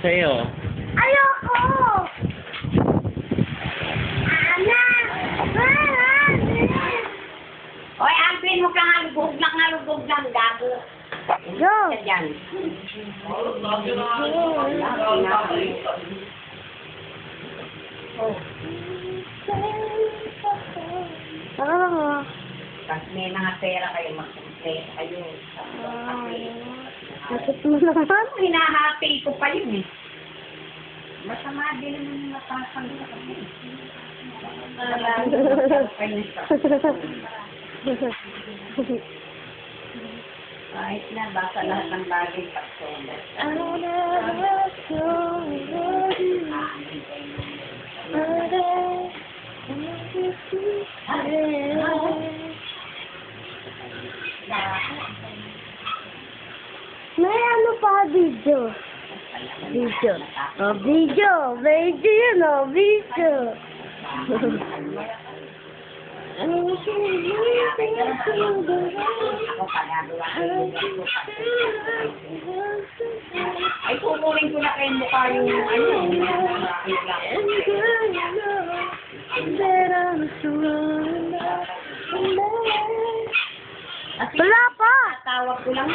sa'yo. Ayoko! Oy, Alvin, mo ka nga lugog lang, gago. Yo! Ka dyan. Tapos may mga pera kayo, mag-complete kayo. Bakit mo naman? Hinahati ko pa yun eh. Masama din naman yung matapang sa kanya. Kahit na, basta lahat ng bagay pagsola. May ano pa video? Video. Oh, video. Video yun, oh, video. Ako pagagawa ko ay, kukunin ko na kayo mukha yung Wala pa! tawag ko lang